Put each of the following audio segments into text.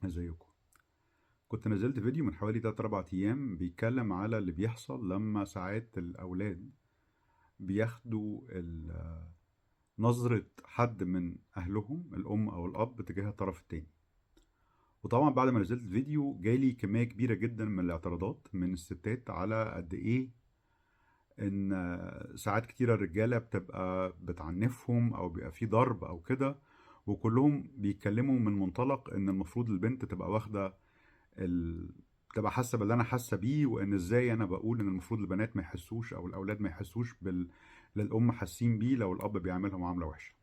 ازيكم؟ كنت نزلت فيديو من حوالي 3-4 ايام بيتكلم على اللي بيحصل لما ساعات الاولاد بياخدوا نظرة حد من اهلهم الام او الاب تجاه الطرف التاني. وطبعا بعد ما نزلت الفيديو جالي كمية كبيرة جدا من الاعتراضات من الستات على قد ايه ان ساعات كتيرة الرجالة بتبقى بتعنفهم او بيبقى في ضرب او كده، وكلهم بيتكلموا من منطلق ان المفروض البنت تبقى واخدة ال... تبقى حاسه باللي انا حاسه بيه، وان ازاي انا بقول ان المفروض البنات ما يحسوش او الاولاد ما يحسوش اللي الام حاسين بيه لو الاب بيعملها معامله وحشه.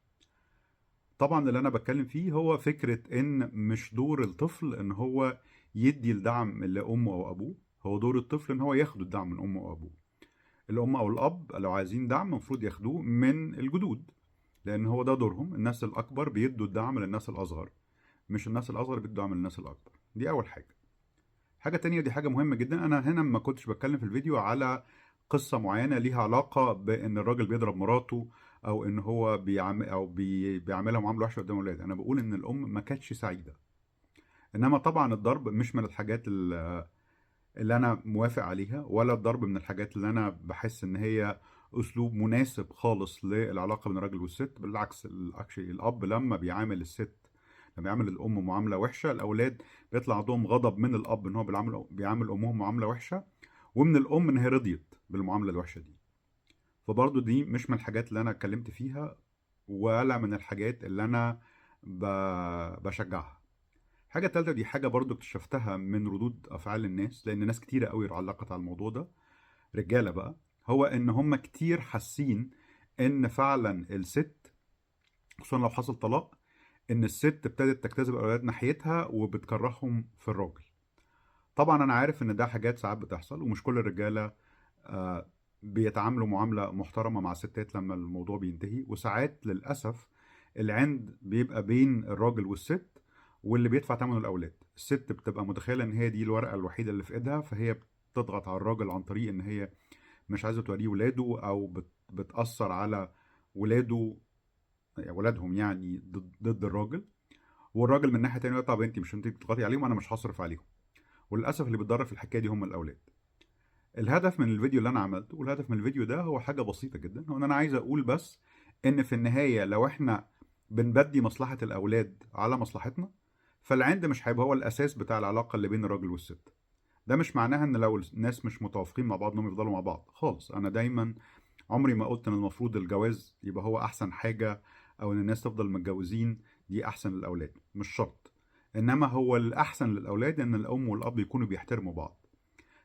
طبعا اللي انا بتكلم فيه هو فكره ان مش دور الطفل ان هو يدي الدعم لامه او ابوه، هو دور الطفل ان هو ياخد الدعم من امه او ابوه. الام او الاب لو عايزين دعم المفروض ياخدوه من الجدود، لان هو ده دورهم. الناس الاكبر بيدوا الدعم للناس الاصغر، مش الناس الاصغر بيدوا دعم للناس الاكبر. دي اول حاجه. حاجة تانية، دي حاجة مهمة جدا، أنا هنا ما كنتش بتكلم في الفيديو على قصة معينة ليها علاقة بإن الراجل بيضرب مراته أو إن هو بيعملها معاملة وحشة قدام الولاد. أنا بقول إن الأم ما كانتش سعيدة. إنما طبعا الضرب مش من الحاجات اللي أنا موافق عليها، ولا الضرب من الحاجات اللي أنا بحس إن هي أسلوب مناسب خالص للعلاقة بين الراجل والست. بالعكس، الأب لما بيعامل الست، لما يعمل الام معامله وحشه، الاولاد بيطلع عندهم غضب من الاب ان هو بيعامل امهم معامله وحشه، ومن الام ان هي رضيت بالمعامله الوحشه دي. فبرضه دي مش من الحاجات اللي انا اتكلمت فيها، ولا من الحاجات اللي انا بشجعها. حاجة تالتة، دي حاجة برضو اكتشفتها من ردود أفعال الناس، لأن ناس كتيرة قوي علقت على الموضوع ده، رجالة بقى، هو إن هم كتير حاسين إن فعلا الست، خصوصا لو حصل طلاق، ان الست ابتدت تجتذب الاولاد ناحيتها وبتكرههم في الراجل. طبعا انا عارف ان ده حاجات ساعات بتحصل، ومش كل الرجاله آه، بيتعاملوا معامله محترمه مع الستات لما الموضوع بينتهي. وساعات للاسف العند بيبقى بين الراجل والست، واللي بيدفع ثمنه الاولاد. الست بتبقى متخيله ان هي دي الورقه الوحيده اللي في ايدها، فهي بتضغط على الراجل عن طريق ان هي مش عايزه توريه ولاده، او بتاثر على ولاده، ولادهم يعني ضد الراجل. والراجل من ناحيه تانية يقول طب مش انت بتضغطي عليهم، انا مش هصرف عليهم. وللاسف اللي بيتضرر في الحكايه دي هم الاولاد. الهدف من الفيديو اللي انا عملته، والهدف من الفيديو ده، هو حاجه بسيطه جدا، هو ان انا عايز اقول بس ان في النهايه لو احنا بنبدي مصلحه الاولاد على مصلحتنا، فالعند مش هيبقى هو الاساس بتاع العلاقه اللي بين الراجل والست. ده مش معناها ان لو الناس مش متوافقين مع بعض انهم يفضلوا مع بعض خالص. انا دايما عمري ما قلت ان المفروض الجواز يبقى هو احسن حاجه، او ان الناس تفضل متجوزين دي احسن للاولاد، مش شرط. انما هو الاحسن للاولاد ان الام والاب يكونوا بيحترموا بعض.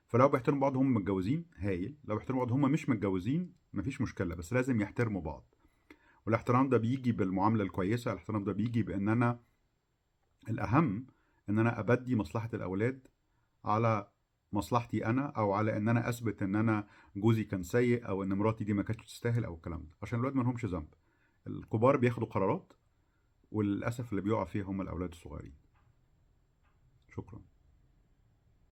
فلو بيحترموا بعض هم متجوزين هايل، لو بيحترموا بعض هم مش متجوزين مفيش مشكله، بس لازم يحترموا بعض. والاحترام ده بيجي بالمعامله الكويسه، الاحترام ده بيجي بان انا الاهم ان انا ابدي مصلحه الاولاد على مصلحتي انا، او على ان انا اثبت ان انا جوزي كان سيء، او ان مراتي دي ما كانتش تستاهل، او الكلام ده، عشان الولاد ما لهمش ذنب. الكبار بياخدوا قرارات، وللاسف اللي بيقع فيها هم الاولاد الصغيرين. شكرا.